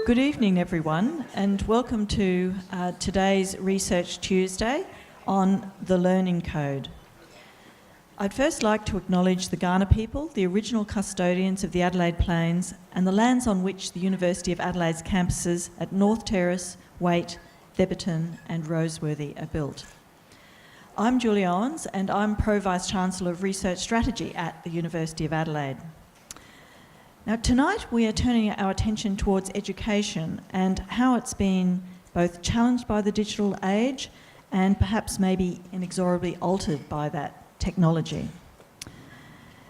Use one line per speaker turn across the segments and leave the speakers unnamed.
Good evening, everyone, and welcome to today's Research Tuesday on the Learning Code. I'd first like to acknowledge the Kaurna people, the original custodians of the Adelaide Plains, and the lands on which the University of Adelaide's campuses at North Terrace, Waite, Theberton and Roseworthy are built. I'm Julie Owens, and I'm Pro Vice-Chancellor of Research Strategy at the University of Adelaide. Now, tonight we are turning our attention towards education and how it's been both challenged by the digital age and perhaps maybe inexorably altered by that technology.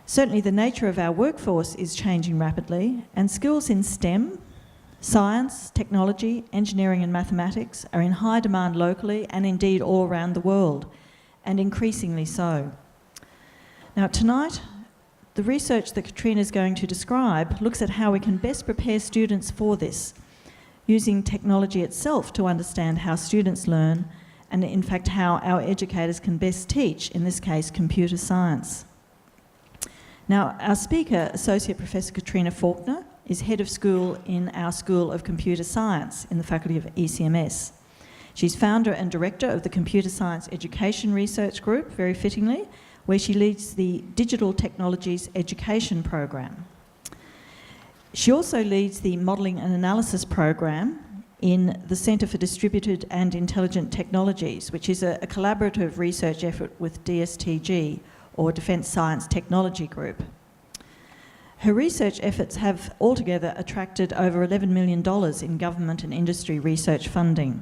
Certainly the nature of our workforce is changing rapidly, and skills in STEM, science, technology, engineering and mathematics are in high demand locally and indeed all around the world, and increasingly so. Now tonight, the research that Katrina is going to describe looks at how we can best prepare students for this, using technology itself to understand how students learn and in fact how our educators can best teach, in this case, computer science. Now, our speaker, Associate Professor Katrina Faulkner, is Head of School in our School of Computer Science in the Faculty of ECMS. She's founder and director of the Computer Science Education Research Group, very fittingly, where she leads the Digital Technologies Education Program. She also leads the Modelling and Analysis Program in the Centre for Distributed and Intelligent Technologies, which is a collaborative research effort with DSTG, or Defence Science Technology Group. Her research efforts have altogether attracted over $11 million in government and industry research funding.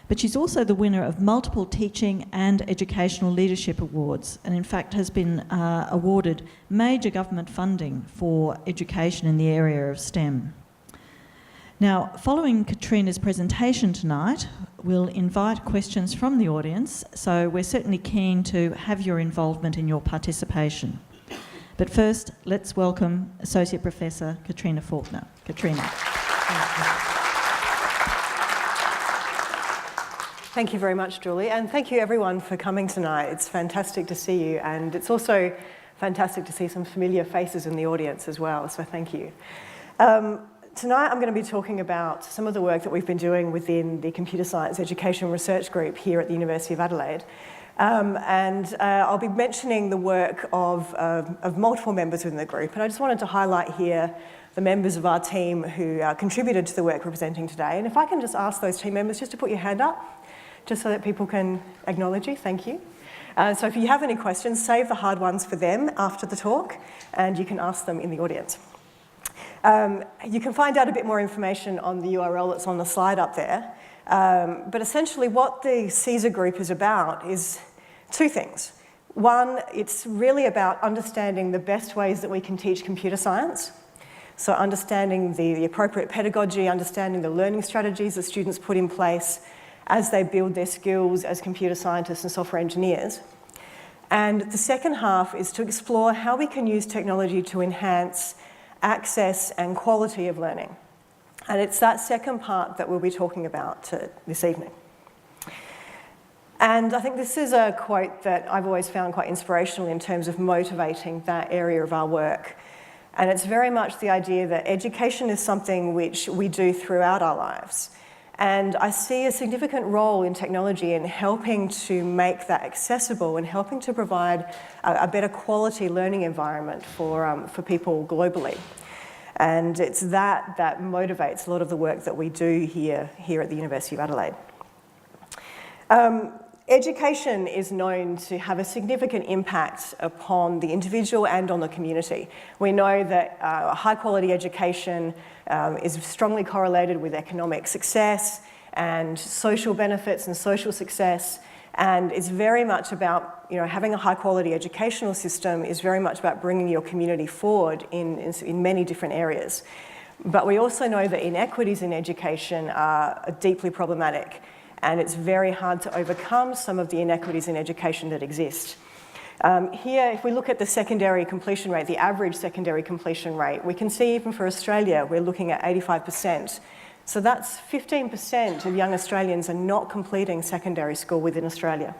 But she's also the winner of multiple teaching and educational leadership awards, and in fact has been awarded major government funding for education in the area of STEM. Now, following Katrina's presentation tonight, we'll invite questions from the audience, so we're certainly keen to have your involvement in your participation. But first, let's welcome Associate Professor Katrina Faulkner. Katrina.
Thank you very much, Julie, and thank you everyone for coming tonight. It's fantastic to see you, and it's also fantastic to see some familiar faces in the audience as well, so thank you. Tonight I'm going to be talking about some of the work that we've been doing within the Computer Science Education Research Group here at the University of Adelaide. I'll be mentioning the work of multiple members within the group, and I just wanted to highlight here the members of our team who contributed to the work we're presenting today. And if I can just ask those team members just to put your hand up, just so that people can acknowledge you. Thank you. So if you have any questions, save the hard ones for them after the talk, and you can ask them in the audience. You can find out a bit more information on the URL that's on the slide up there. But essentially what the CSER group is about is two things. One, it's really about understanding the best ways that we can teach computer science. So understanding the appropriate pedagogy, understanding the learning strategies that students put in place as they build their skills as computer scientists and software engineers. And the second half is to explore how we can use technology to enhance access and quality of learning. And it's that second part that we'll be talking about this evening. And I think this is a quote that I've always found quite inspirational in terms of motivating that area of our work. And it's very much the idea that education is something which we do throughout our lives. And I see a significant role in technology in helping to make that accessible and helping to provide a better quality learning environment for people globally. And it's that motivates a lot of the work that we do here at the University of Adelaide. Education is known to have a significant impact upon the individual and on the community. We know that high quality education is strongly correlated with economic success and social benefits and social success, and it's very much about, having a high quality educational system is very much about bringing your community forward in many different areas. But we also know that inequities in education are deeply problematic, and it's very hard to overcome some of the inequities in education that exist. Here, if we look at the secondary completion rate, the average secondary completion rate, we can see even for Australia, we're looking at 85%. So that's 15% of young Australians are not completing secondary school within Australia.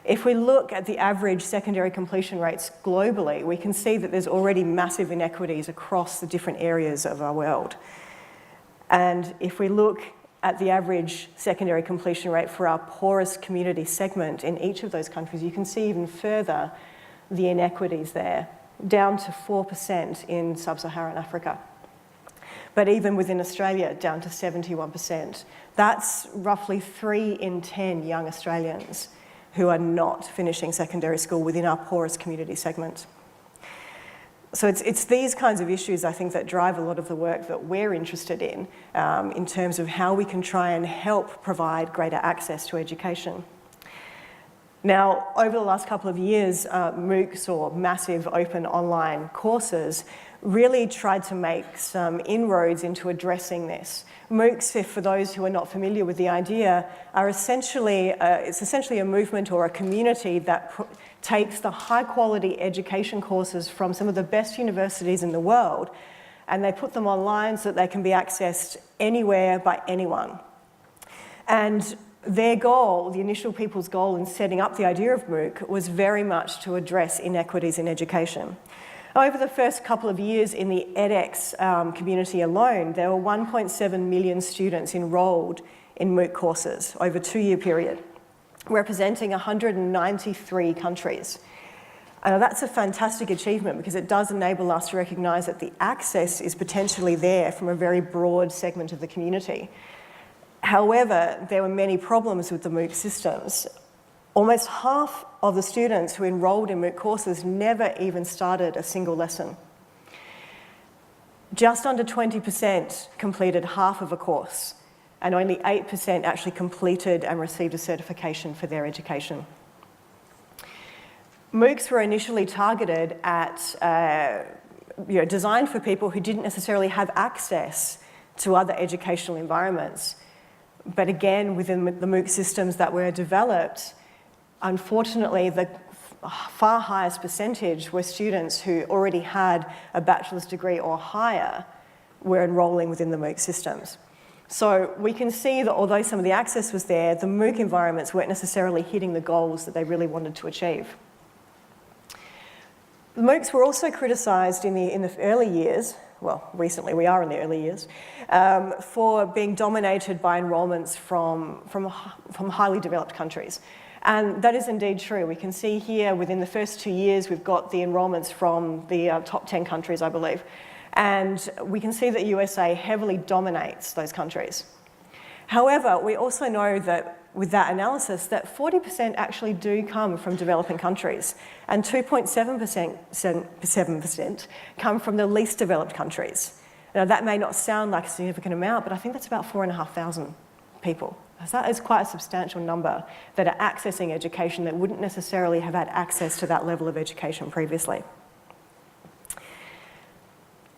If we look at the average secondary completion rates globally, we can see that there's already massive inequities across the different areas of our world. And if we look at the average secondary completion rate for our poorest community segment in each of those countries, you can see even further the inequities there, down to 4% in sub-Saharan Africa. But even within Australia, down to 71%. That's roughly 3 in 10 young Australians who are not finishing secondary school within our poorest community segment. So it's these kinds of issues, I think, that drive a lot of the work that we're interested in terms of how we can try and help provide greater access to education. Now, over the last couple of years, MOOCs, or massive open online courses, really tried to make some inroads into addressing this. MOOCs, for those who are not familiar with the idea, are essentially, it's essentially a movement or a community that takes the high quality education courses from some of the best universities in the world, and they put them online so that they can be accessed anywhere by anyone. And their goal, the initial people's goal in setting up the idea of MOOC, was very much to address inequities in education. Over the first couple of years in the edX community alone, there were 1.7 million students enrolled in MOOC courses over a 2-year period, representing 193 countries. That's a fantastic achievement because it does enable us to recognise that the access is potentially there from a very broad segment of the community. However, there were many problems with the MOOC systems. Almost half of the students who enrolled in MOOC courses never even started a single lesson. Just under 20% completed half of a course, and only 8% actually completed and received a certification for their education. MOOCs were initially targeted at, designed for people who didn't necessarily have access to other educational environments. But again, within the MOOC systems that were developed, unfortunately, the far highest percentage were students who already had a bachelor's degree or higher were enrolling within the MOOC systems. So we can see that although some of the access was there, the MOOC environments weren't necessarily hitting the goals that they really wanted to achieve. The MOOCs were also criticised in the early years, well, recently we are in the early years, for being dominated by enrolments from highly developed countries. And that is indeed true. We can see here within the first 2 years we've got the enrolments from the top 10 countries, I believe. And we can see that USA heavily dominates those countries. However, we also know that with that analysis that 40% actually do come from developing countries and 2.7% come from the least developed countries. Now that may not sound like a significant amount, but I think that's about 4,500 people. So that is quite a substantial number that are accessing education that wouldn't necessarily have had access to that level of education previously.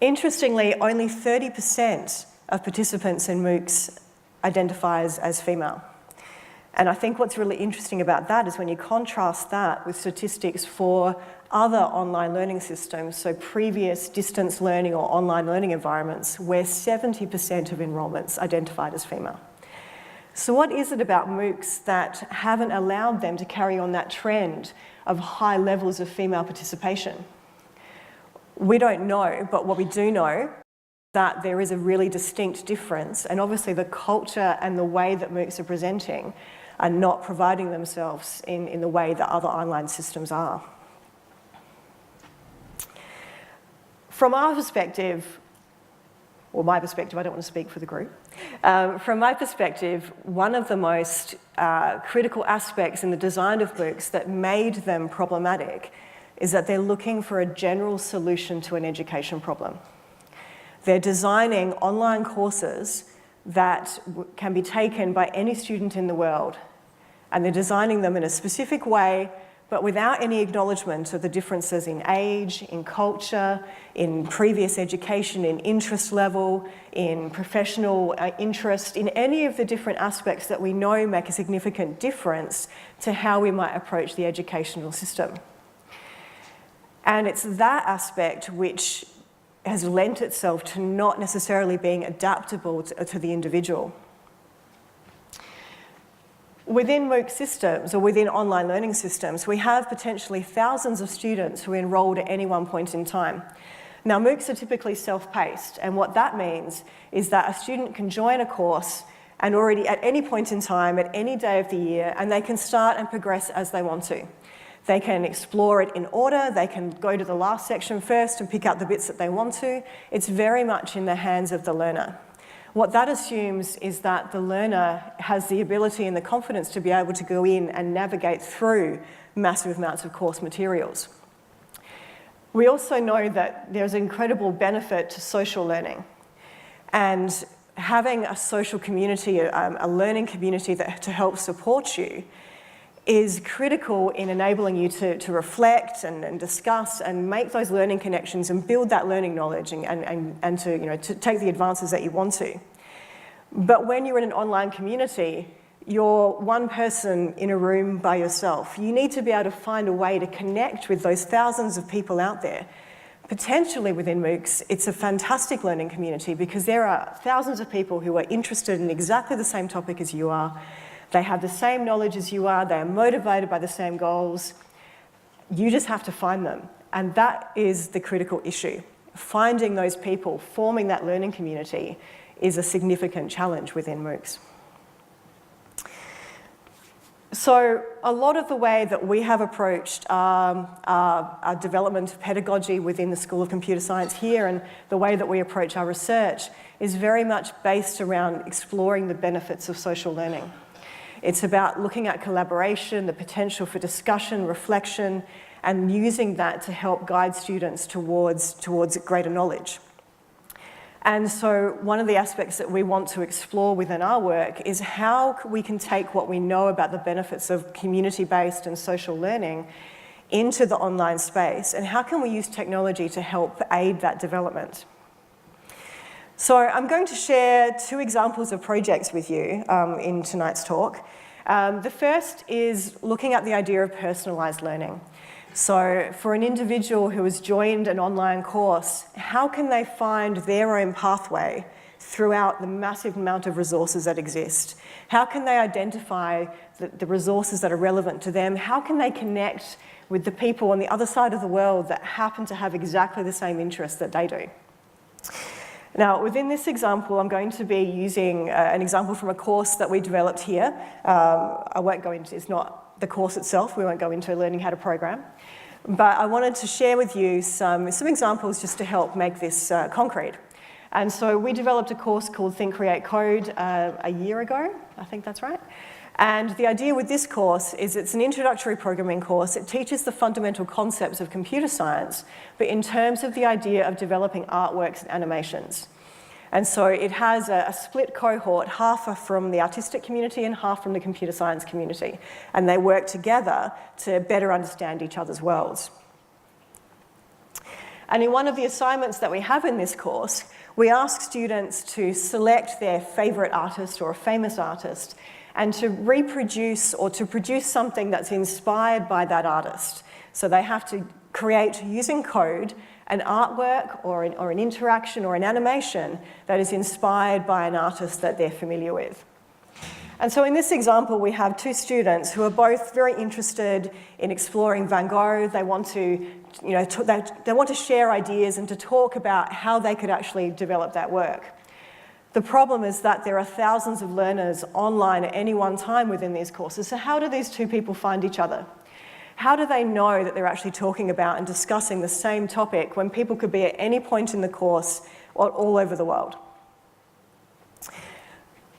Interestingly, only 30% of participants in MOOCs identifies as female. And I think what's really interesting about that is when you contrast that with statistics for other online learning systems, so previous distance learning or online learning environments, where 70% of enrolments identified as female. So what is it about MOOCs that haven't allowed them to carry on that trend of high levels of female participation? We don't know, but what we do know that there is a really distinct difference, and obviously the culture and the way that MOOCs are presenting are not providing themselves in the way that other online systems are. From our perspective, or my perspective, I don't want to speak for the group. From my perspective, one of the most critical aspects in the design of MOOCs that made them problematic is that they're looking for a general solution to an education problem. They're designing online courses that can be taken by any student in the world, and they're designing them in a specific way, but without any acknowledgement of the differences in age, in culture, in previous education, in interest level, in professional interest, in any of the different aspects that we know make a significant difference to how we might approach the educational system. And it's that aspect which has lent itself to not necessarily being adaptable to the individual. Within MOOC systems, or within online learning systems, we have potentially thousands of students who are enrolled at any one point in time. Now, MOOCs are typically self-paced, and what that means is that a student can join a course and already at any point in time, at any day of the year, and they can start and progress as they want to. They can explore it in order, they can go to the last section first and pick out the bits that they want to. It's very much in the hands of the learner. What that assumes is that the learner has the ability and the confidence to be able to go in and navigate through massive amounts of course materials. We also know that there's incredible benefit to social learning, and having a social community, a learning community to help support you is critical in enabling you to reflect and discuss and make those learning connections and build that learning knowledge and to take the advances that you want to. But when you're in an online community, you're one person in a room by yourself. You need to be able to find a way to connect with those thousands of people out there. Potentially within MOOCs, it's a fantastic learning community because there are thousands of people who are interested in exactly the same topic as you are. They have the same knowledge as you are. They are motivated by the same goals. You just have to find them. And that is the critical issue. Finding those people, forming that learning community is a significant challenge within MOOCs. So a lot of the way that we have approached our development of pedagogy within the School of Computer Science here and the way that we approach our research is very much based around exploring the benefits of social learning. It's about looking at collaboration, the potential for discussion, reflection, and using that to help guide students towards greater knowledge. And so one of the aspects that we want to explore within our work is how we can take what we know about the benefits of community-based and social learning into the online space, and how can we use technology to help aid that development. So I'm going to share two examples of projects with you in tonight's talk. The first is looking at the idea of personalised learning. So for an individual who has joined an online course, how can they find their own pathway throughout the massive amount of resources that exist? How can they identify the resources that are relevant to them? How can they connect with the people on the other side of the world that happen to have exactly the same interests that they do? Now, within this example, I'm going to be using an example from a course that we developed here. I won't go into, it's not the course itself, we won't go into learning how to program. But I wanted to share with you some examples just to help make this concrete. And so we developed a course called Think, Create, Code a year ago, I think that's right. And the idea with this course is it's an introductory programming course. It teaches the fundamental concepts of computer science, but in terms of the idea of developing artworks and animations. And so it has a split cohort, half are from the artistic community and half from the computer science community. And they work together to better understand each other's worlds. And in one of the assignments that we have in this course, we ask students to select their favourite artist or a famous artist and to reproduce or to produce something that's inspired by that artist. So they have to create, using code, an artwork or an interaction or an animation that is inspired by an artist that they're familiar with. And so in this example, we have two students who are both very interested in exploring Van Gogh. They want to, they want to share ideas and to talk about how they could actually develop that work. The problem is that there are thousands of learners online at any one time within these courses. So how do these two people find each other? How do they know that they're actually talking about and discussing the same topic when people could be at any point in the course all over the world?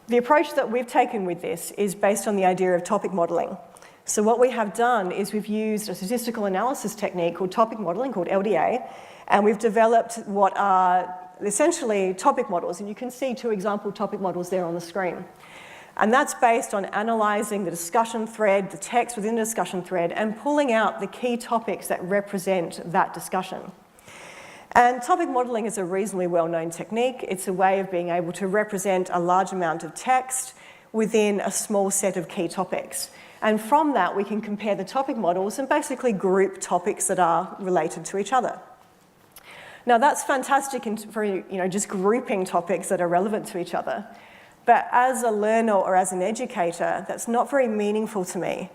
The approach that we've taken with this is based on the idea of topic modelling. So what we have done is we've used a statistical analysis technique called topic modelling, called LDA, and we've developed what are essentially topic models, and you can see two example topic models there on the screen. And that's based on analysing the discussion thread, the text within the discussion thread, and pulling out the key topics that represent that discussion. And topic modelling is a reasonably well-known technique. It's a way of being able to represent a large amount of text within a small set of key topics. And from that, we can compare the topic models and basically group topics that are related to each other. Now, that's fantastic for just grouping topics that are relevant to each other. But as a learner or as an educator, that's not very meaningful to me.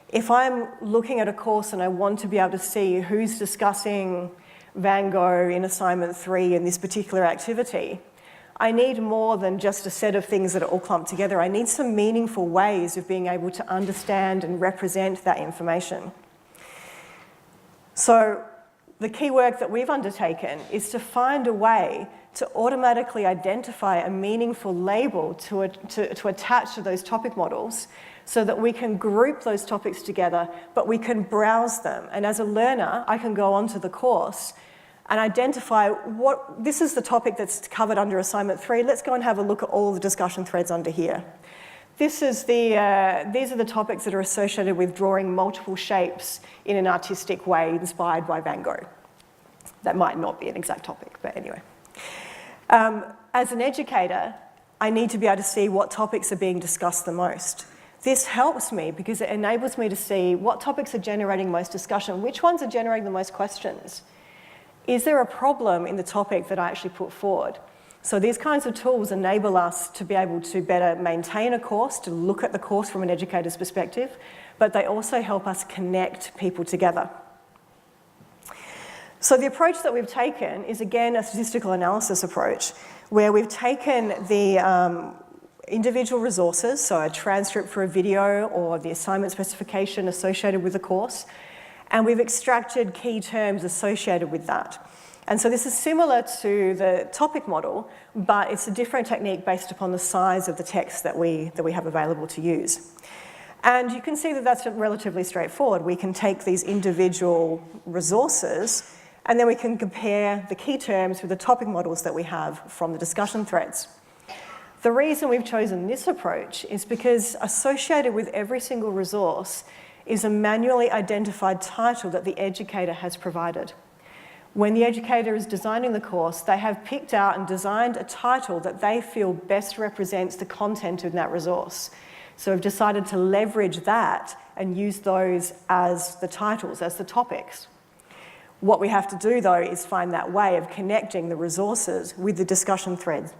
If I'm looking at a course and I want to be able to see who's discussing Van Gogh in assignment 3 in this particular activity, I need more than just a set of things that are all clumped together. I need some meaningful ways of being able to understand and represent that information. So the key work that we've undertaken is to find a way to automatically identify a meaningful label to attach to those topic models so that we can group those topics together, but we can browse them. And as a learner, I can go onto the course and identify this is the topic that's covered under assignment 3. Let's go and have a look at all the discussion threads under here. These are the topics that are associated with drawing multiple shapes in an artistic way inspired by Van Gogh. That might not be an exact topic, but anyway. As an educator, I need to be able to see what topics are being discussed the most. This helps me because it enables me to see what topics are generating most discussion, which ones are generating the most questions. Is there a problem in the topic that I actually put forward? So these kinds of tools enable us to be able to better maintain a course, to look at the course from an educator's perspective, but they also help us connect people together. So the approach that we've taken is, again, a statistical analysis approach, where we've taken the individual resources, so a transcript for a video or the assignment specification associated with the course, and we've extracted key terms associated with that. And so this is similar to the topic model, but it's a different technique based upon the size of the text that we have available to use. And you can see that that's relatively straightforward. We can take these individual resources and then we can compare the key terms with the topic models that we have from the discussion threads. The reason we've chosen this approach is because associated with every single resource is a manually identified title that the educator has provided. When the educator is designing the course, they have picked out and designed a title that they feel best represents the content in that resource. So we've decided to leverage that and use those as the titles, as the topics. What we have to do, though, is find that way of connecting the resources with the discussion thread.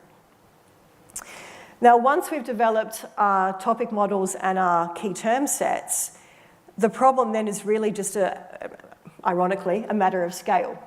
Now, once we've developed our topic models and our key term sets, the problem then is really just, ironically, a matter of scale.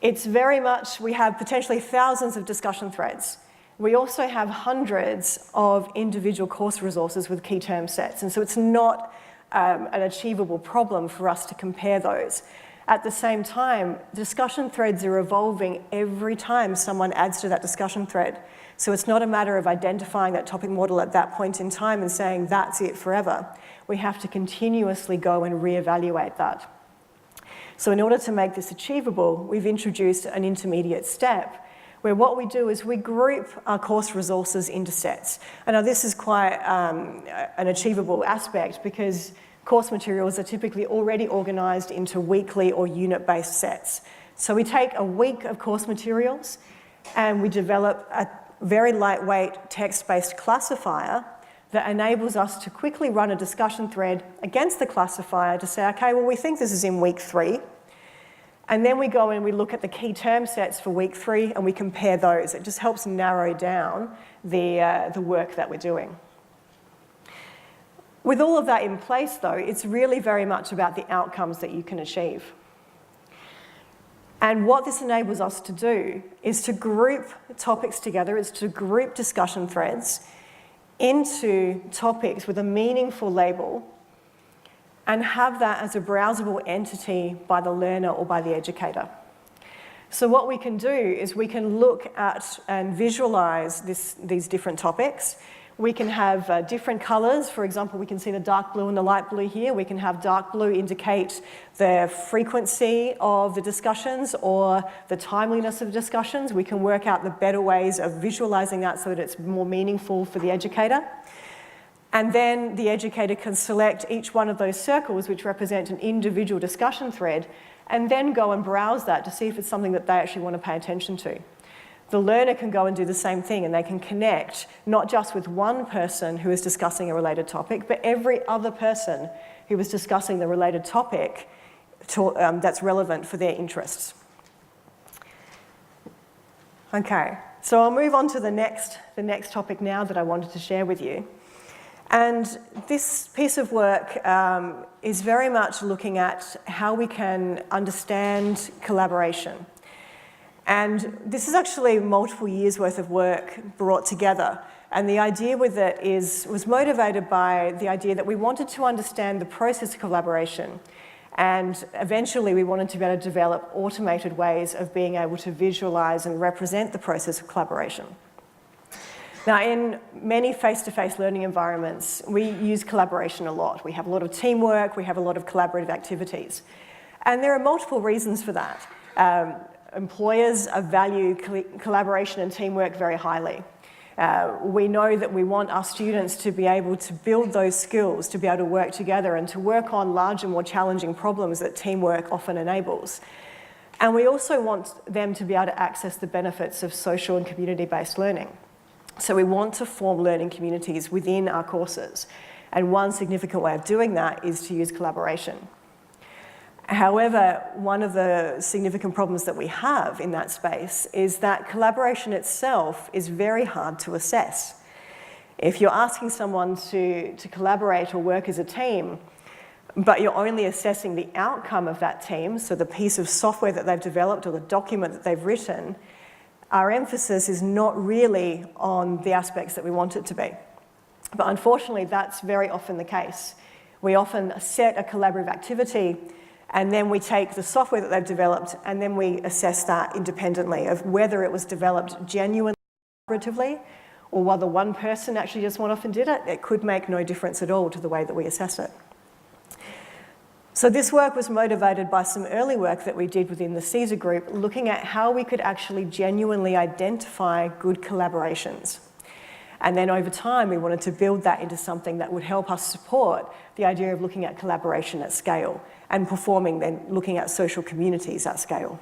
It's very much, we have potentially thousands of discussion threads. We also have hundreds of individual course resources with key term sets, and so it's not an achievable problem for us to compare those. At the same time, discussion threads are evolving every time someone adds to that discussion thread. So it's not a matter of identifying that topic model at that point in time and saying that's it forever. We have to continuously go and reevaluate that. So in order to make this achievable, we've introduced an intermediate step where what we do is we group our course resources into sets. And now this is quite an achievable aspect because course materials are typically already organised into weekly or unit-based sets. So we take a week of course materials and we develop a very lightweight text-based classifier that enables us to quickly run a discussion thread against the classifier to say, okay, well, we think this is in week 3. And then we go and we look at the key term sets for week 3 and we compare those. It just helps narrow down the work that we're doing. With all of that in place, though, it's really very much about the outcomes that you can achieve. And what this enables us to do is to group topics together, is to group discussion threads into topics with a meaningful label and have that as a browsable entity by the learner or by the educator. So what we can do is we can look at and visualise these different topics. We can have different colours. For example, we can see the dark blue and the light blue here. We can have dark blue indicate the frequency of the discussions or the timeliness of the discussions. We can work out the better ways of visualising that so that it's more meaningful for the educator. And then the educator can select each one of those circles which represent an individual discussion thread and then go and browse that to see if it's something that they actually want to pay attention to. The learner can go and do the same thing and they can connect not just with one person who is discussing a related topic, but every other person who is discussing the related topic that's relevant for their interests. Okay, so I'll move on to the next topic now that I wanted to share with you. And this piece of work is very much looking at how we can understand collaboration. And this is actually multiple years' worth of work brought together. And the idea with it was motivated by the idea that we wanted to understand the process of collaboration. And eventually we wanted to be able to develop automated ways of being able to visualize and represent the process of collaboration. Now, in many face-to-face learning environments, we use collaboration a lot. We have a lot of teamwork, we have a lot of collaborative activities. And there are multiple reasons for that. Employers value collaboration and teamwork very highly. We know that we want our students to be able to build those skills, to be able to work together and to work on larger, more challenging problems that teamwork often enables. And we also want them to be able to access the benefits of social and community-based learning. So we want to form learning communities within our courses. And one significant way of doing that is to use collaboration. However, one of the significant problems that we have in that space is that collaboration itself is very hard to assess. If you're asking someone to collaborate or work as a team, but you're only assessing the outcome of that team, so the piece of software that they've developed or the document that they've written, our emphasis is not really on the aspects that we want it to be. But unfortunately, that's very often the case. We often set a collaborative activity, and then we take the software that they've developed, and then we assess that independently of whether it was developed genuinely collaboratively, or whether one person actually just went off and did it. It could make no difference at all to the way that we assess it. So this work was motivated by some early work that we did within the CSER group, looking at how we could actually genuinely identify good collaborations. And then over time, we wanted to build that into something that would help us support the idea of looking at collaboration at scale and looking at social communities at scale.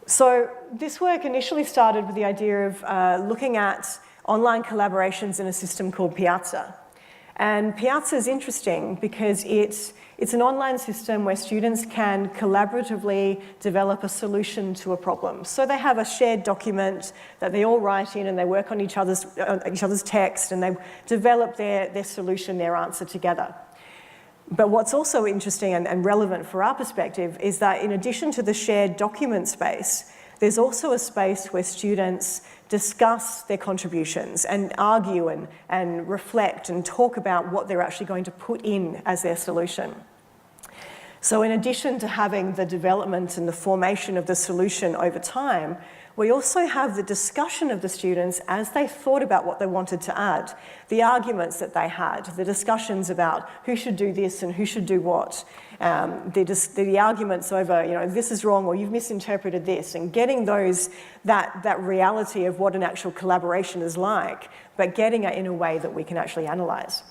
So this work initially started with the idea of looking at online collaborations in a system called Piazza. And Piazza is interesting because it's an online system where students can collaboratively develop a solution to a problem. So they have a shared document that they all write in, and they work on each other's text, and they develop their solution, their answer together. But what's also interesting and relevant for our perspective is that in addition to the shared document space, there's also a space where students discuss their contributions and argue and reflect and talk about what they're actually going to put in as their solution. So in addition to having the development and the formation of the solution over time, we also have the discussion of the students as they thought about what they wanted to add, the arguments that they had, the discussions about who should do this and who should do what, the arguments over, this is wrong or you've misinterpreted this, and getting that reality of what an actual collaboration is like, but getting it in a way that we can actually analyse.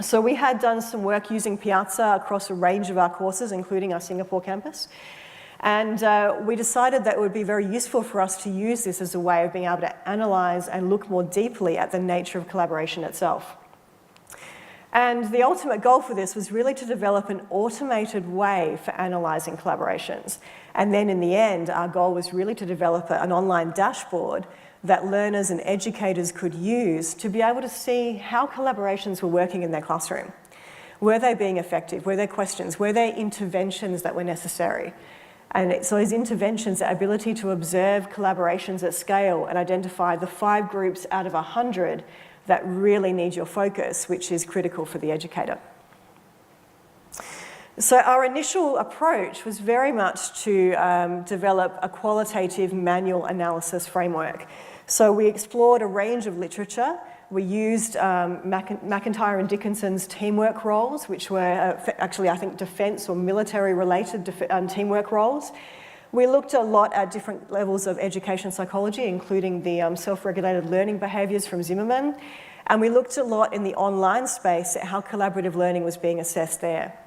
So we had done some work using Piazza across a range of our courses, including our Singapore campus. And we decided that it would be very useful for us to use this as a way of being able to analyse and look more deeply at the nature of collaboration itself. And the ultimate goal for this was really to develop an automated way for analysing collaborations. And then in the end, our goal was really to develop an online dashboard that learners and educators could use to be able to see how collaborations were working in their classroom. Were they being effective? Were there questions? Were there interventions that were necessary? And so those interventions, the ability to observe collaborations at scale and identify the 5 groups out of 100 that really need your focus, which is critical for the educator. So our initial approach was very much to develop a qualitative manual analysis framework. So we explored a range of literature. We used McIntyre and Dickinson's teamwork roles, which were actually, I think, defence or military-related teamwork roles. We looked a lot at different levels of education psychology, including the self-regulated learning behaviours from Zimmerman. And we looked a lot in the online space at how collaborative learning was being assessed there.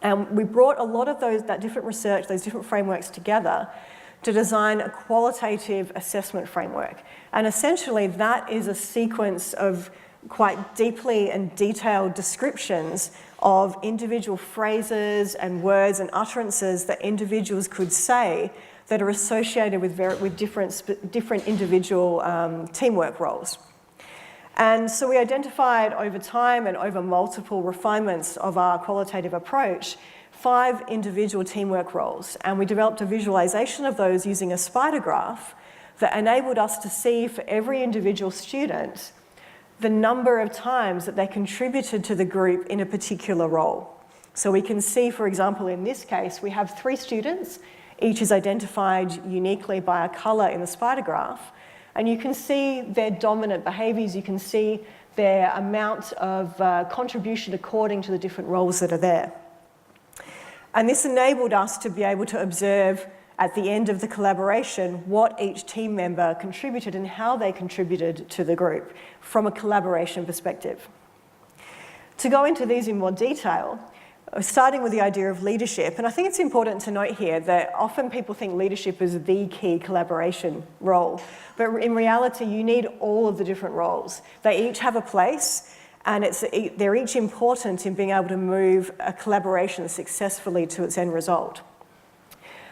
And we brought a lot of that different research, those different frameworks together to design a qualitative assessment framework. And essentially that is a sequence of quite deeply and detailed descriptions of individual phrases and words and utterances that individuals could say that are associated with different individual teamwork roles. And so we identified over time and over multiple refinements of our qualitative approach 5 individual teamwork roles, and we developed a visualization of those using a spider graph that enabled us to see for every individual student the number of times that they contributed to the group in a particular role. So we can see, for example, in this case, we have 3 students, each is identified uniquely by a colour in the spider graph, and you can see their dominant behaviours, you can see their amount of contribution according to the different roles that are there. And this enabled us to be able to observe at the end of the collaboration what each team member contributed and how they contributed to the group from a collaboration perspective. To go into these in more detail, starting with the idea of leadership, and I think it's important to note here that often people think leadership is the key collaboration role, but in reality you need all of the different roles. They each have a place, and they're each important in being able to move a collaboration successfully to its end result.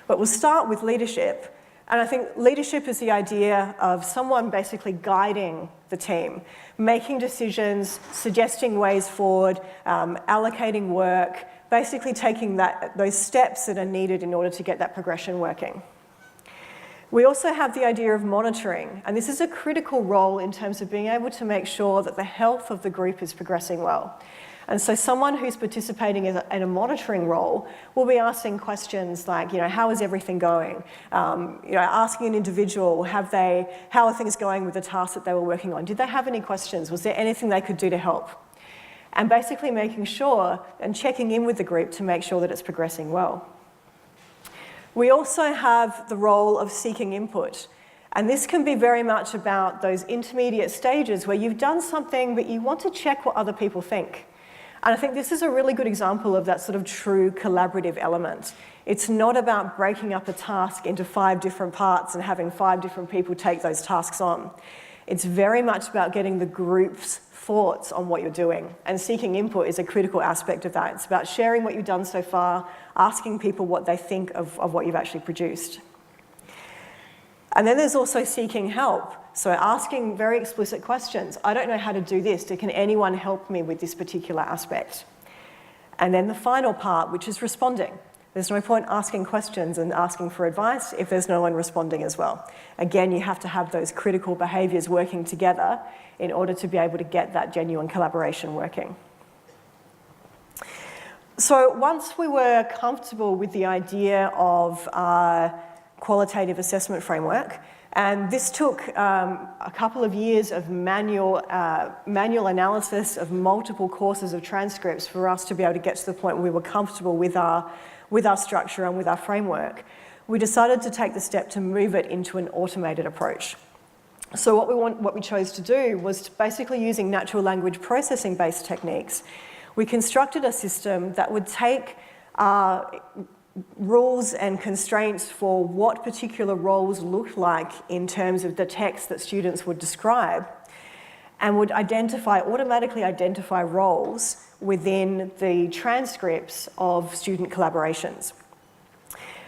But we'll start with leadership, and I think leadership is the idea of someone basically guiding the team, making decisions, suggesting ways forward, allocating work, basically taking those steps that are needed in order to get that progression working. We also have the idea of monitoring, and this is a critical role in terms of being able to make sure that the health of the group is progressing well. And so someone who's participating in a monitoring role will be asking questions like, how is everything going? Asking an individual, how are things going with the tasks that they were working on? Did they have any questions? Was there anything they could do to help? And basically making sure and checking in with the group to make sure that it's progressing well. We also have the role of seeking input. And this can be very much about those intermediate stages where you've done something, but you want to check what other people think. And I think this is a really good example of that sort of true collaborative element. It's not about breaking up a task into 5 different parts and having 5 different people take those tasks on. It's very much about getting the group's thoughts on what you're doing. And seeking input is a critical aspect of that. It's about sharing what you've done so far, asking people what they think of what you've actually produced. And then there's also seeking help. So asking very explicit questions. I don't know how to do this. Can anyone help me with this particular aspect? And then the final part, which is responding. There's no point asking questions and asking for advice if there's no one responding as well. Again, you have to have those critical behaviours working together in order to be able to get that genuine collaboration working. So once we were comfortable with the idea of our qualitative assessment framework, and this took a couple of years of manual analysis of multiple courses of transcripts for us to be able to get to the point where we were comfortable with our structure and with our framework, we decided to take the step to move it into an automated approach. So what we chose to do was to basically using natural language processing based techniques, we constructed a system that would take rules and constraints for what particular roles looked like in terms of the text that students would describe, and would automatically identify roles within the transcripts of student collaborations.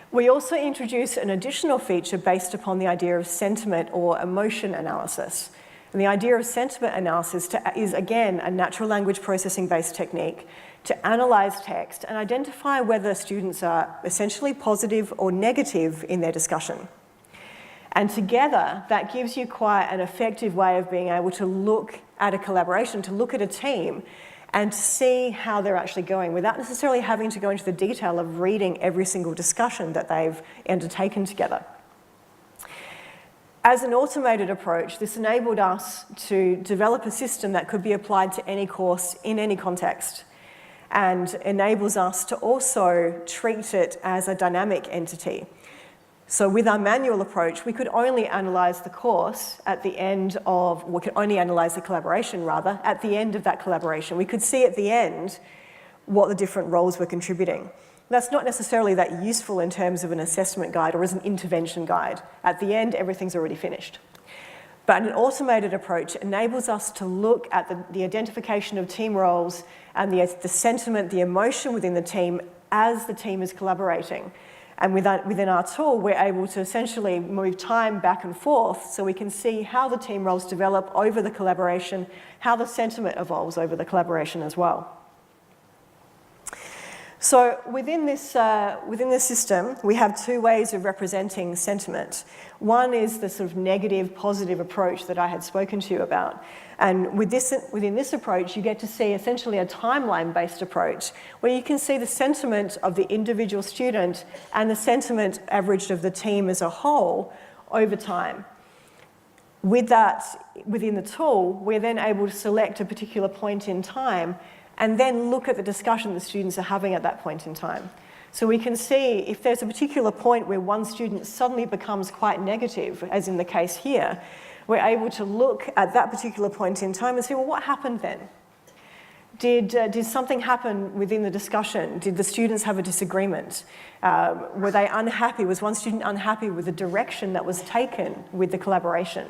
We also introduced an additional feature based upon the idea of sentiment or emotion analysis. And the idea of sentiment analysis is, again, a natural language processing based technique to analyse text and identify whether students are essentially positive or negative in their discussion. And together, that gives you quite an effective way of being able to look at a collaboration, to look at a team, and to see how they're actually going without necessarily having to go into the detail of reading every single discussion that they've undertaken together. As an automated approach, this enabled us to develop a system that could be applied to any course in any context, and enables us to also treat it as a dynamic entity. So with our manual approach, we could only analyse the course at the end of, we could only analyse the collaboration rather, at the end of that collaboration. We could see at the end what the different roles were contributing. That's not necessarily that useful in terms of an assessment guide or as an intervention guide. At the end, everything's already finished. But an automated approach enables us to look at the identification of team roles and the sentiment, the emotion within the team as the team is collaborating. And within our tool, we're able to essentially move time back and forth so we can see how the team roles develop over the collaboration, how the sentiment evolves over the collaboration as well. So within this system, we have two ways of representing sentiment. One is the sort of negative, positive approach that I had spoken to you about. And within this approach, you get to see essentially a timeline-based approach where you can see the sentiment of the individual student and the sentiment averaged of the team as a whole over time. With that, within the tool, we're then able to select a particular point in time and then look at the discussion the students are having at that point in time. So we can see if there's a particular point where one student suddenly becomes quite negative, as in the case here, we're able to look at that particular point in time and say, well, what happened then? Did something happen within the discussion? Did the students have a disagreement? Were they unhappy? Was one student unhappy with the direction that was taken with the collaboration?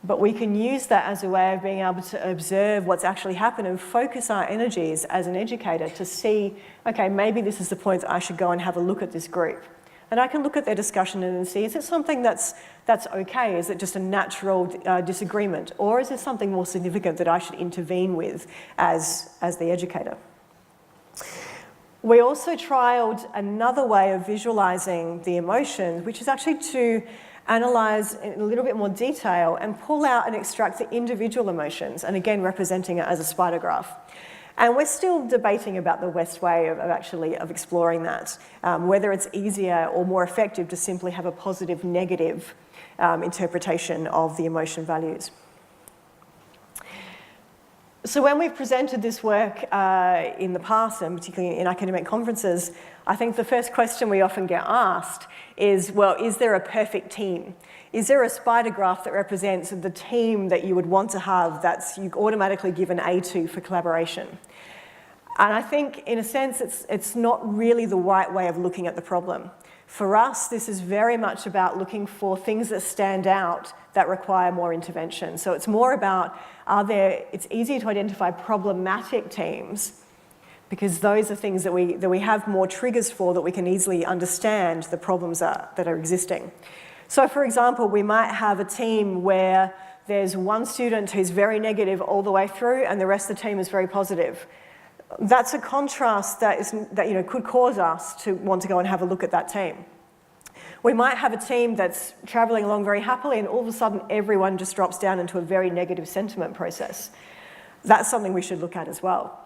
But we can use that as a way of being able to observe what's actually happened and focus our energies as an educator to see, okay, maybe this is the point that I should go and have a look at this group. And I can look at their discussion and see, is it something that's okay? Is it just a natural disagreement? Or is it something more significant that I should intervene with as the educator? We also trialled another way of visualising the emotions, which is actually to analyse in a little bit more detail and pull out and extract the individual emotions, and again representing it as a spider graph. And we're still debating about the best way of exploring that, whether it's easier or more effective to simply have a positive, negative interpretation of the emotion values. So when we've presented this work in the past, and particularly in academic conferences, I think the first question we often get asked is, well, is there a perfect team? Is there a spider graph that represents the team that you would want to have that's you automatically give an A to for collaboration? And I think, in a sense, it's not really the right way of looking at the problem. For us, this is very much about looking for things that stand out that require more intervention. So it's more about, it's easier to identify problematic teams because those are things that we have more triggers for, that we can easily understand the problems that are existing. So for example, we might have a team where there's one student who's very negative all the way through and the rest of the team is very positive. That's a contrast that could cause us to want to go and have a look at that team. We might have a team that's travelling along very happily and all of a sudden everyone just drops down into a very negative sentiment process. That's something we should look at as well.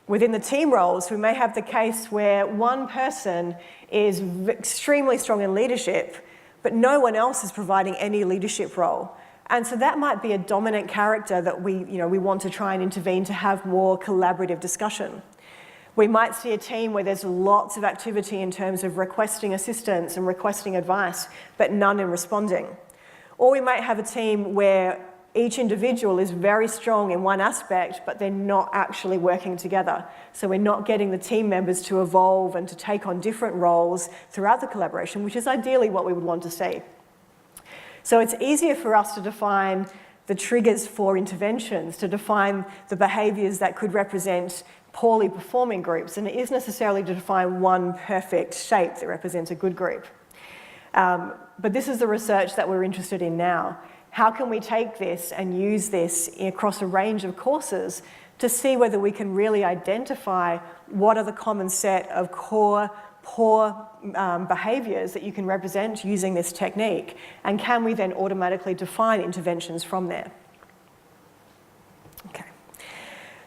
Within the team roles, we may have the case where one person is extremely strong in leadership, but no one else is providing any leadership role. And so that might be a dominant character that we want to try and intervene to have more collaborative discussion. We might see a team where there's lots of activity in terms of requesting assistance and requesting advice, but none in responding. Or we might have a team where each individual is very strong in one aspect, but they're not actually working together. So we're not getting the team members to evolve and to take on different roles throughout the collaboration, which is ideally what we would want to see. So it's easier for us to define the triggers for interventions, to define the behaviours that could represent poorly performing groups, and it is necessarily to define one perfect shape that represents a good group. But this is the research that we're interested in now. How can we take this and use this across a range of courses to see whether we can really identify what are the common set of core poor behaviours that you can represent using this technique, and can we then automatically define interventions from there? Okay.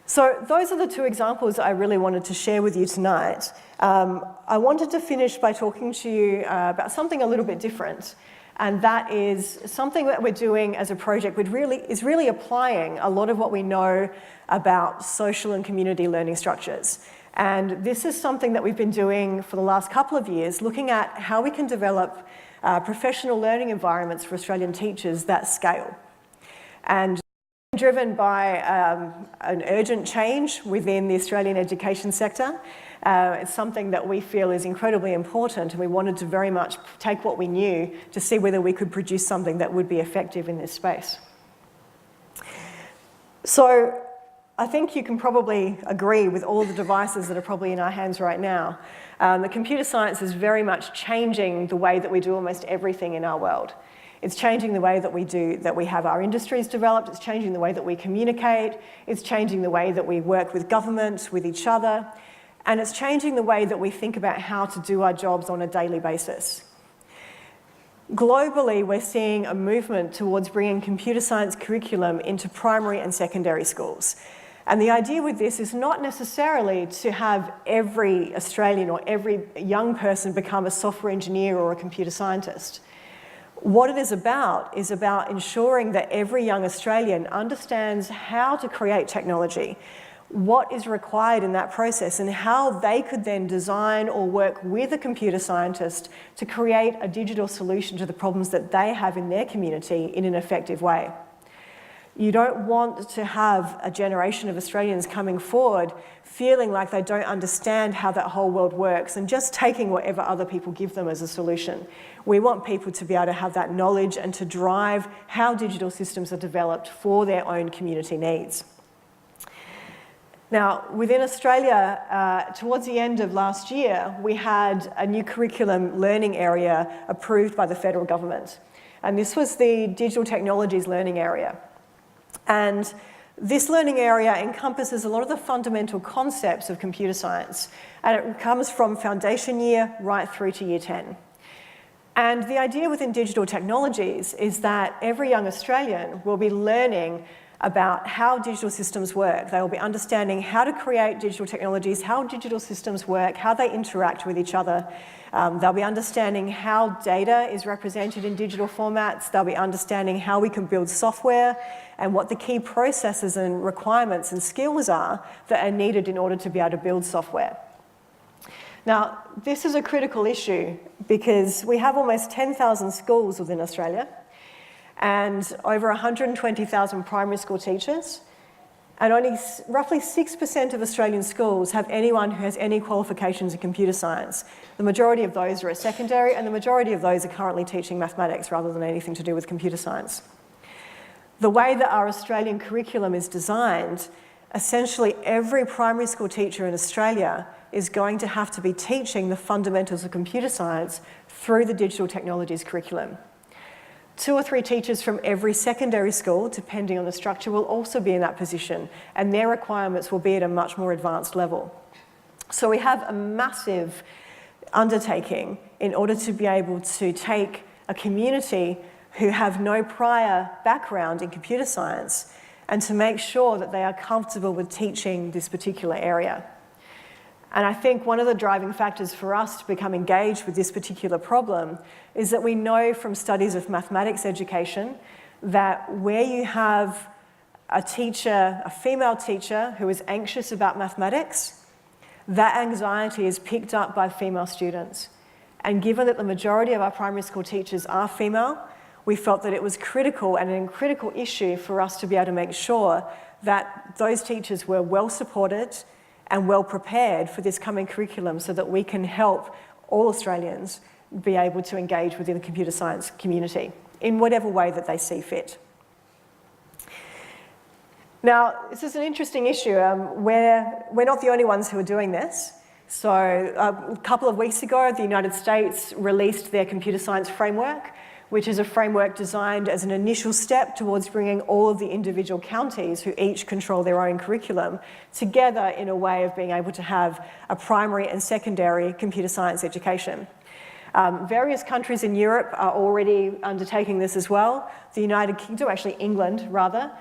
So those are the two examples I really wanted to share with you tonight. I wanted to finish by talking to you about something a little bit different, and that is something that we're doing as a project which is really applying a lot of what we know about social and community learning structures. And this is something that we've been doing for the last couple of years, looking at how we can develop professional learning environments for Australian teachers that scale. And driven by an urgent change within the Australian education sector, it's something that we feel is incredibly important, and we wanted to very much take what we knew to see whether we could produce something that would be effective in this space. So I think you can probably agree with all the devices that are probably in our hands right now. The computer science is very much changing the way that we do almost everything in our world. It's changing the way that we have our industries developed. It's changing the way that we communicate. It's changing the way that we work with government, with each other. And it's changing the way that we think about how to do our jobs on a daily basis. Globally, we're seeing a movement towards bringing computer science curriculum into primary and secondary schools. And the idea with this is not necessarily to have every Australian or every young person become a software engineer or a computer scientist. What it is about ensuring that every young Australian understands how to create technology, what is required in that process, and how they could then design or work with a computer scientist to create a digital solution to the problems that they have in their community in an effective way. You don't want to have a generation of Australians coming forward feeling like they don't understand how that whole world works and just taking whatever other people give them as a solution. We want people to be able to have that knowledge and to drive how digital systems are developed for their own community needs. Now, within Australia, towards the end of last year, we had a new curriculum learning area approved by the federal government. And this was the Digital Technologies Learning Area. And this learning area encompasses a lot of the fundamental concepts of computer science. And it comes from foundation year right through to year 10. And the idea within digital technologies is that every young Australian will be learning about how digital systems work. They will be understanding how to create digital technologies, how digital systems work, how they interact with each other. They'll be understanding how data is represented in digital formats. They'll be understanding how we can build software and what the key processes and requirements and skills are that are needed in order to be able to build software. Now, this is a critical issue because we have almost 10,000 schools within Australia and over 120,000 primary school teachers, and only roughly 6% of Australian schools have anyone who has any qualifications in computer science. The majority of those are at secondary, and the majority of those are currently teaching mathematics rather than anything to do with computer science. The way that our Australian curriculum is designed, essentially every primary school teacher in Australia is going to have to be teaching the fundamentals of computer science through the digital technologies curriculum. 2 or 3 teachers from every secondary school, depending on the structure, will also be in that position, and their requirements will be at a much more advanced level. So we have a massive undertaking in order to be able to take a community who have no prior background in computer science and to make sure that they are comfortable with teaching this particular area. And I think one of the driving factors for us to become engaged with this particular problem is that we know from studies of mathematics education that where you have a teacher, a female teacher who is anxious about mathematics, that anxiety is picked up by female students. And given that the majority of our primary school teachers are female, we felt that it was critical and a critical issue for us to be able to make sure that those teachers were well supported and well prepared for this coming curriculum so that we can help all Australians be able to engage within the computer science community in whatever way that they see fit. Now, this is an interesting issue. We're not the only ones who are doing this. So a couple of weeks ago, the United States released their computer science framework, which is a framework designed as an initial step towards bringing all of the individual counties who each control their own curriculum together in a way of being able to have a primary and secondary computer science education. Various countries in Europe are already undertaking this as well. The United Kingdom, actually England rather,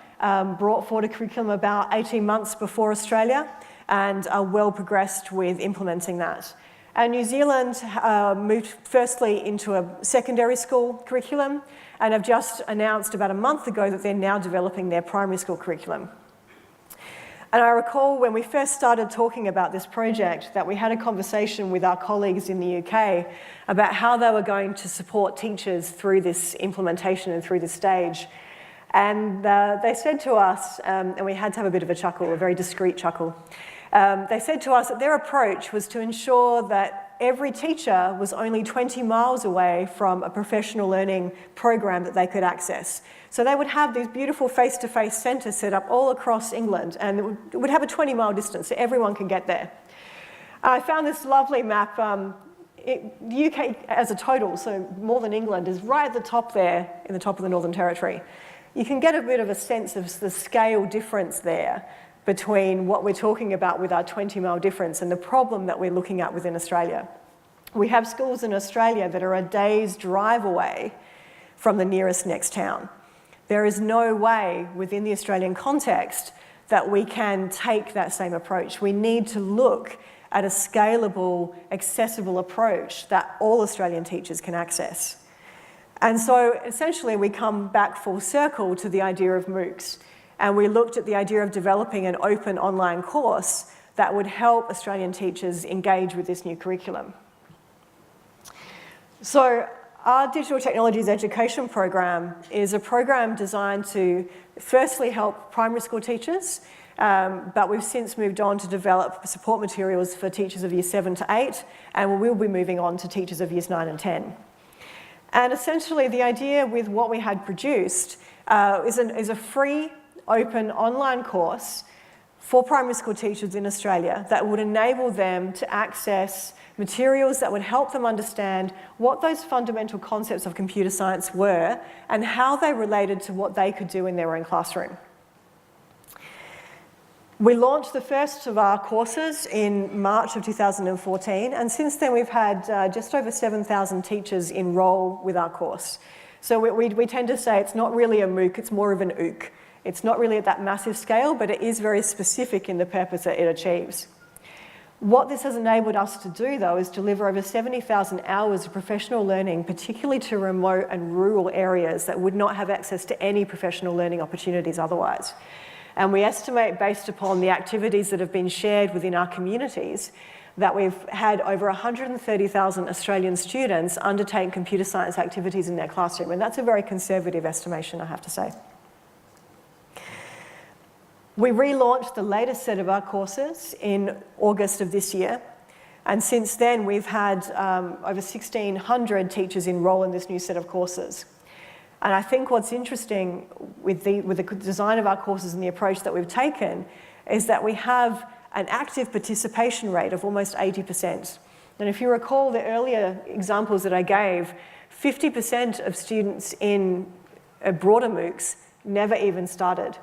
brought forward a curriculum about 18 months before Australia and are well progressed with implementing that. And New Zealand moved firstly into a secondary school curriculum and have just announced about a month ago that they're now developing their primary school curriculum. And I recall when we first started talking about this project that we had a conversation with our colleagues in the UK about how they were going to support teachers through this implementation and through this stage. And they said to us, and we had to have a bit of a chuckle, a very discreet chuckle, they said to us that their approach was to ensure that every teacher was only 20 miles away from a professional learning program that they could access. So they would have these beautiful face-to-face centres set up all across England, and it would have a 20-mile distance, so everyone can get there. I found this lovely map. The UK as a total, so more than England, is right at the top there, in the top of the Northern Territory. You can get a bit of a sense of the scale difference there between what we're talking about with our 20-mile difference and the problem that we're looking at within Australia. We have schools in Australia that are a day's drive away from the nearest next town. There is no way within the Australian context that we can take that same approach. We need to look at a scalable, accessible approach that all Australian teachers can access. And so essentially we come back full circle to the idea of MOOCs. And we looked at the idea of developing an open online course that would help Australian teachers engage with this new curriculum. So our Digital Technologies Education program is a program designed to firstly help primary school teachers, but we've since moved on to develop support materials for teachers of years 7 to 8, and we'll be moving on to teachers of years 9 and 10. And essentially the idea with what we had produced is a free, open online course for primary school teachers in Australia that would enable them to access materials that would help them understand what those fundamental concepts of computer science were and how they related to what they could do in their own classroom. We launched the first of our courses in March of 2014, and since then we've had just over 7,000 teachers enrol with our course. So we tend to say it's not really a MOOC, it's more of an OOC. It's not really at that massive scale, but it is very specific in the purpose that it achieves. What this has enabled us to do, though, is deliver over 70,000 hours of professional learning, particularly to remote and rural areas that would not have access to any professional learning opportunities otherwise. And we estimate, based upon the activities that have been shared within our communities, that we've had over 130,000 Australian students undertake computer science activities in their classroom. And that's a very conservative estimation, I have to say. We relaunched the latest set of our courses in August of this year. And since then, we've had over 1,600 teachers enrol in this new set of courses. And I think what's interesting with the design of our courses and the approach that we've taken is that we have an active participation rate of almost 80%. And if you recall the earlier examples that I gave, 50% of students in broader MOOCs never even started.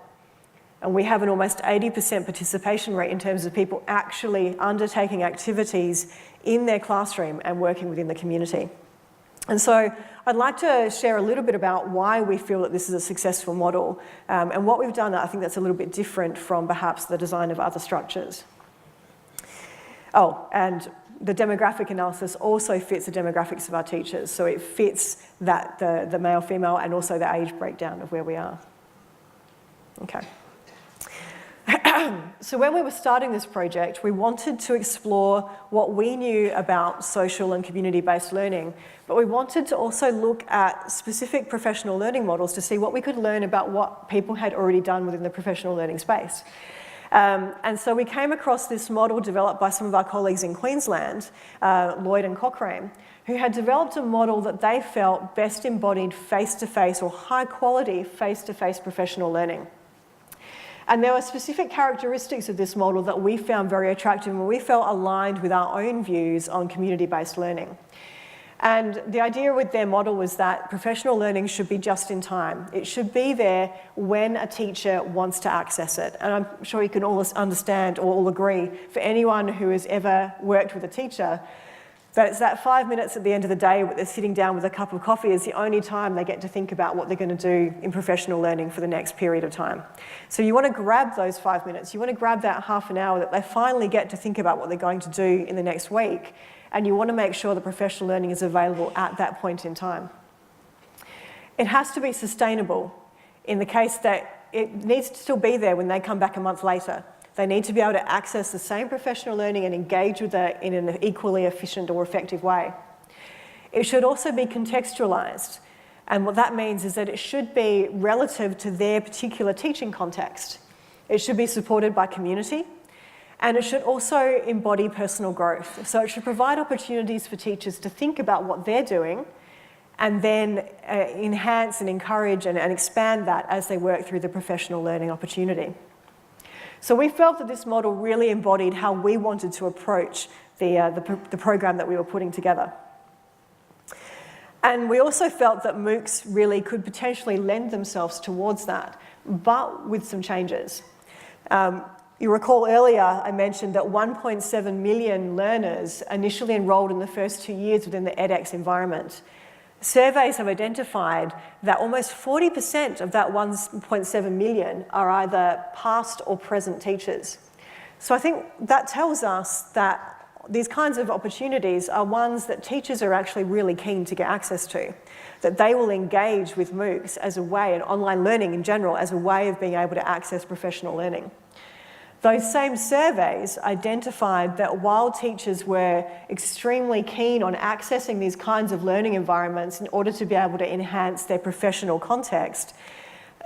And we have an almost 80% participation rate in terms of people actually undertaking activities in their classroom and working within the community. And so I'd like to share a little bit about why we feel that this is a successful model and what we've done. I think that's a little bit different from perhaps the design of other structures. Oh, and the demographic analysis also fits the demographics of our teachers. So it fits that the male, female, and also the age breakdown of where we are. Okay. So when we were starting this project, we wanted to explore what we knew about social and community-based learning, but we wanted to also look at specific professional learning models to see what we could learn about what people had already done within the professional learning space. And so we came across this model developed by some of our colleagues in Queensland, Lloyd and Cochrane, who had developed a model that they felt best embodied face-to-face or high-quality face-to-face professional learning. And there were specific characteristics of this model that we found very attractive and we felt aligned with our own views on community-based learning. And the idea with their model was that professional learning should be just in time. It should be there when a teacher wants to access it. And I'm sure you can all understand or all agree, for anyone who has ever worked with a teacher, that it's that 5 minutes at the end of the day where they're sitting down with a cup of coffee is the only time they get to think about what they're going to do in professional learning for the next period of time. So you want to grab those 5 minutes, you want to grab that half an hour that they finally get to think about what they're going to do in the next week, and you want to make sure that professional learning is available at that point in time. It has to be sustainable in the case that it needs to still be there when they come back a month later. They need to be able to access the same professional learning and engage with it in an equally efficient or effective way. It should also be contextualised. And what that means is that it should be relative to their particular teaching context. It should be supported by community. And it should also embody personal growth. So it should provide opportunities for teachers to think about what they're doing and then enhance and encourage and expand that as they work through the professional learning opportunity. So we felt that this model really embodied how we wanted to approach the program that we were putting together. And we also felt that MOOCs really could potentially lend themselves towards that, but with some changes. You recall earlier I mentioned that 1.7 million learners initially enrolled in the first 2 years within the edX environment. Surveys have identified that almost 40% of that 1.7 million are either past or present teachers. So I think that tells us that these kinds of opportunities are ones that teachers are actually really keen to get access to, that they will engage with MOOCs as a way, and online learning in general, as a way of being able to access professional learning. Those same surveys identified that while teachers were extremely keen on accessing these kinds of learning environments in order to be able to enhance their professional context,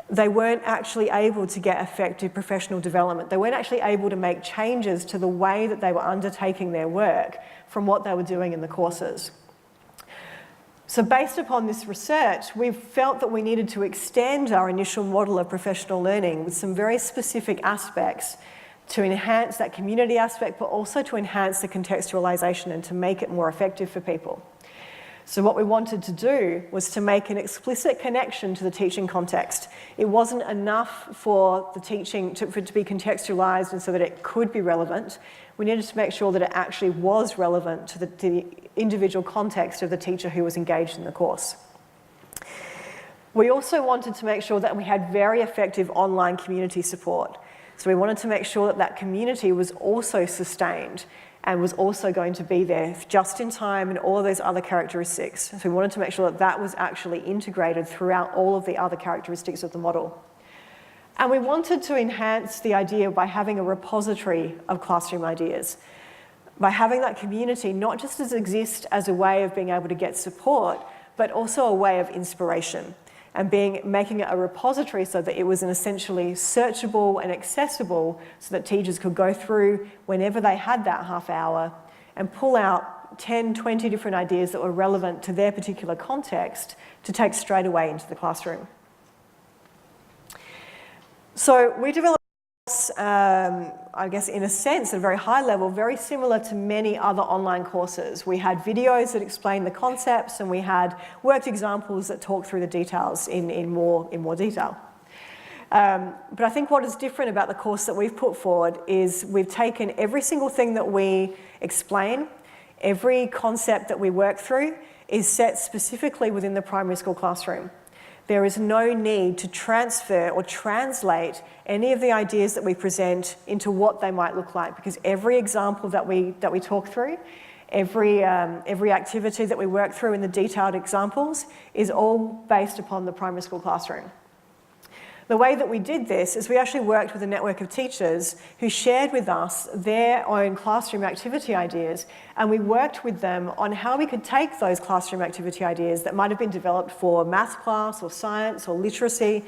they weren't actually able to get effective professional development. They weren't actually able to make changes to the way that they were undertaking their work from what they were doing in the courses. So based upon this research, we felt that we needed to extend our initial model of professional learning with some very specific aspects to enhance that community aspect, but also to enhance the contextualization and to make it more effective for people. So what we wanted to do was to make an explicit connection to the teaching context. It wasn't enough for the teaching to be contextualized and so that it could be relevant. We needed to make sure that it actually was relevant to the individual context of the teacher who was engaged in the course. We also wanted to make sure that we had very effective online community support. So we wanted to make sure that that community was also sustained and was also going to be there just in time and all of those other characteristics. So we wanted to make sure that that was actually integrated throughout all of the other characteristics of the model. And we wanted to enhance the idea by having a repository of classroom ideas, by having that community not just exist as a way of being able to get support, but also a way of inspiration, and making it a repository so that it was an essentially searchable and accessible so that teachers could go through whenever they had that half hour and pull out 10, 20 different ideas that were relevant to their particular context to take straight away into the classroom. So we developed I guess in a sense, at a very high level, very similar to many other online courses. We had videos that explained the concepts and we had worked examples that talked through the details in more detail. But I think what is different about the course that we've put forward is we've taken every single thing that we explain, every concept that we work through is set specifically within the primary school classroom. There is no need to transfer or translate any of the ideas that we present into what they might look like, because every example that we talk through, every activity that we work through in the detailed examples is all based upon the primary school classroom. The way that we did this is we actually worked with a network of teachers who shared with us their own classroom activity ideas, and we worked with them on how we could take those classroom activity ideas that might have been developed for math class or science or literacy,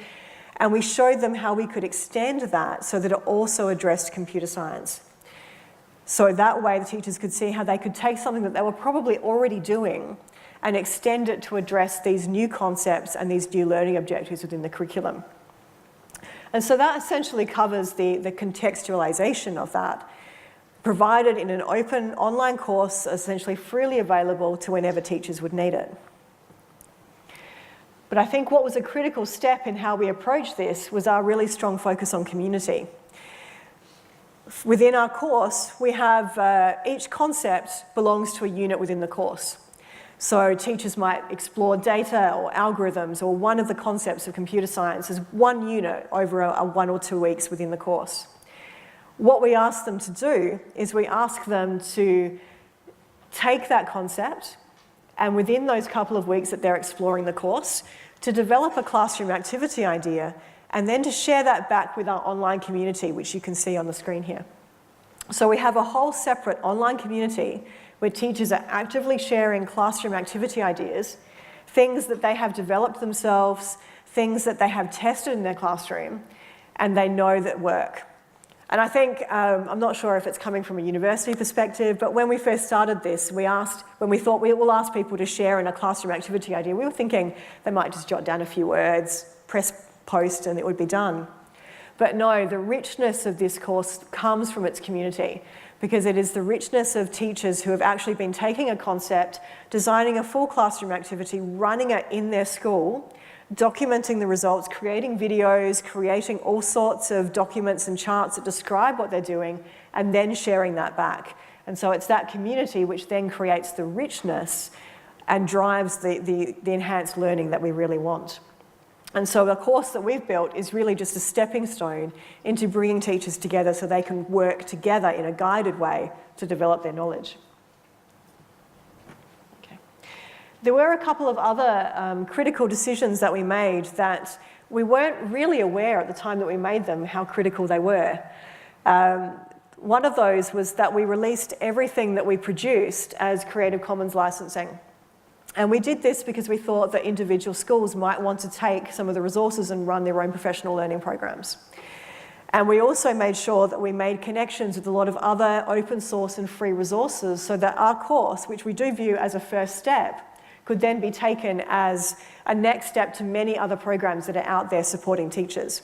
and we showed them how we could extend that so that it also addressed computer science. So that way the teachers could see how they could take something that they were probably already doing and extend it to address these new concepts and these new learning objectives within the curriculum. And so that essentially covers the contextualization of that, provided in an open online course, essentially freely available to whenever teachers would need it. But I think what was a critical step in how we approached this was our really strong focus on community. Within our course, we have each concept belongs to a unit within the course. So teachers might explore data or algorithms or one of the concepts of computer science as one unit over a 1 or 2 weeks within the course. What we ask them to do is we ask them to take that concept and within those couple of weeks that they're exploring the course, to develop a classroom activity idea and then to share that back with our online community, which you can see on the screen here. So we have a whole separate online community where teachers are actively sharing classroom activity ideas, things that they have developed themselves, things that they have tested in their classroom, and they know that work. And I think, I'm not sure if it's coming from a university perspective, but when we first started this, when we thought we will ask people to share in a classroom activity idea, we were thinking they might just jot down a few words, press post, and it would be done. But no, the richness of this course comes from its community, because it is the richness of teachers who have actually been taking a concept, designing a full classroom activity, running it in their school, documenting the results, creating videos, creating all sorts of documents and charts that describe what they're doing, and then sharing that back. And so it's that community which then creates the richness and drives the enhanced learning that we really want. And so the course that we've built is really just a stepping stone into bringing teachers together so they can work together in a guided way to develop their knowledge. There were a couple of other critical decisions that we made that we weren't really aware at the time that we made them how critical they were. One of those was that we released everything that we produced as Creative Commons licensing. And we did this because we thought that individual schools might want to take some of the resources and run their own professional learning programs. And we also made sure that we made connections with a lot of other open source and free resources so that our course, which we do view as a first step, could then be taken as a next step to many other programs that are out there supporting teachers.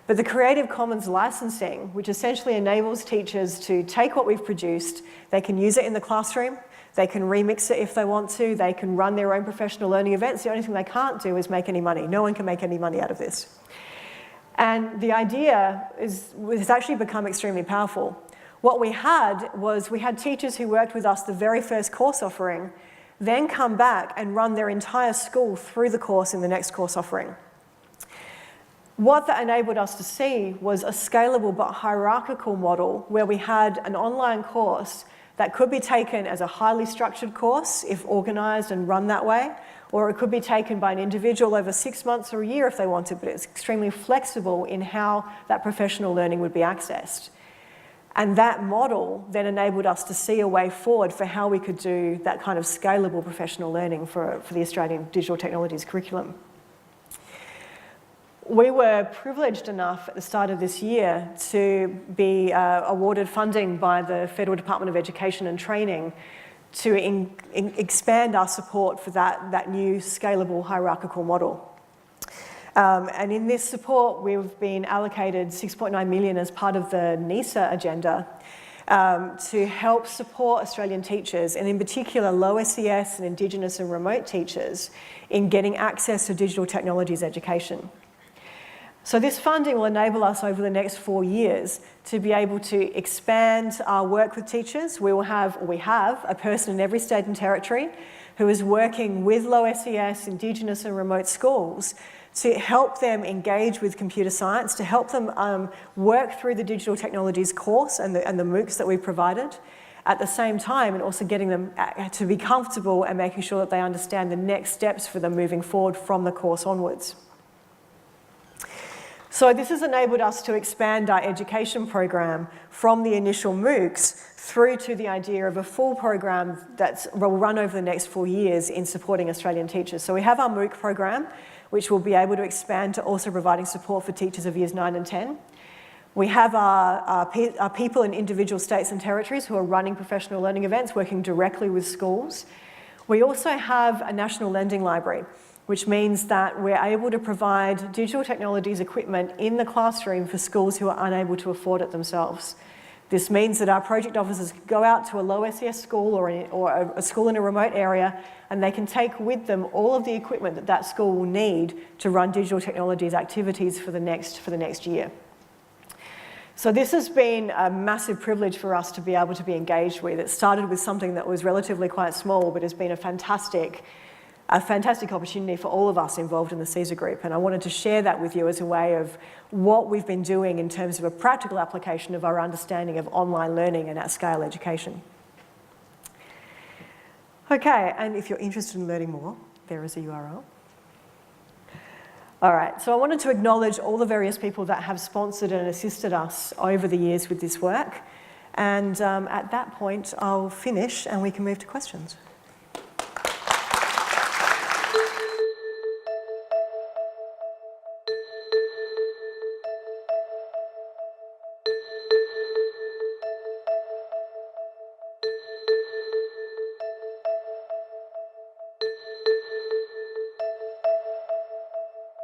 But the Creative Commons licensing, which essentially enables teachers to take what we've produced, they can use it in the classroom, they can remix it if they want to, they can run their own professional learning events. The only thing they can't do is make any money. No one can make any money out of this. And the idea has actually become extremely powerful. What we had was we had teachers who worked with us the very first course offering, then come back and run their entire school through the course in the next course offering. What that enabled us to see was a scalable but hierarchical model where we had an online course that could be taken as a highly structured course if organised and run that way, or it could be taken by an individual over 6 months or a year if they wanted, but it's extremely flexible in how that professional learning would be accessed. And that model then enabled us to see a way forward for how we could do that kind of scalable professional learning for the Australian Digital Technologies curriculum. We were privileged enough at the start of this year to be awarded funding by the Federal Department of Education and Training to expand our support for that new scalable hierarchical model. And in this support, we've been allocated $6.9 million as part of the NISA agenda to help support Australian teachers, and in particular low SES and Indigenous and remote teachers, in getting access to digital technologies education. So this funding will enable us over the next 4 years to be able to expand our work with teachers. We have a person in every state and territory who is working with low SES, Indigenous and remote schools to help them engage with computer science, to help them work through the digital technologies course and the MOOCs that we've provided, at the same time, and also getting them to be comfortable and making sure that they understand the next steps for them moving forward from the course onwards. So this has enabled us to expand our education program from the initial MOOCs through to the idea of a full program that will run over the next 4 years in supporting Australian teachers. So we have our MOOC program, which will be able to expand to also providing support for teachers of years 9 and 10. We have our people in individual states and territories who are running professional learning events, working directly with schools. We also have a national lending library, which means that we're able to provide digital technologies equipment in the classroom for schools who are unable to afford it themselves. This means that our project officers go out to a low SES school or a school in a remote area, and they can take with them all of the equipment that that school will need to run digital technologies activities for the next year. So this has been a massive privilege for us to be able to be engaged with. It started with something that was relatively quite small, but has been a fantastic opportunity for all of us involved in the CESA group, and I wanted to share that with you as a way of what we've been doing in terms of a practical application of our understanding of online learning and at-scale education. Okay, and if you're interested in learning more, there is a URL. All right, so I wanted to acknowledge all the various people that have sponsored and assisted us over the years with this work, and at that point I'll finish and we can move to questions.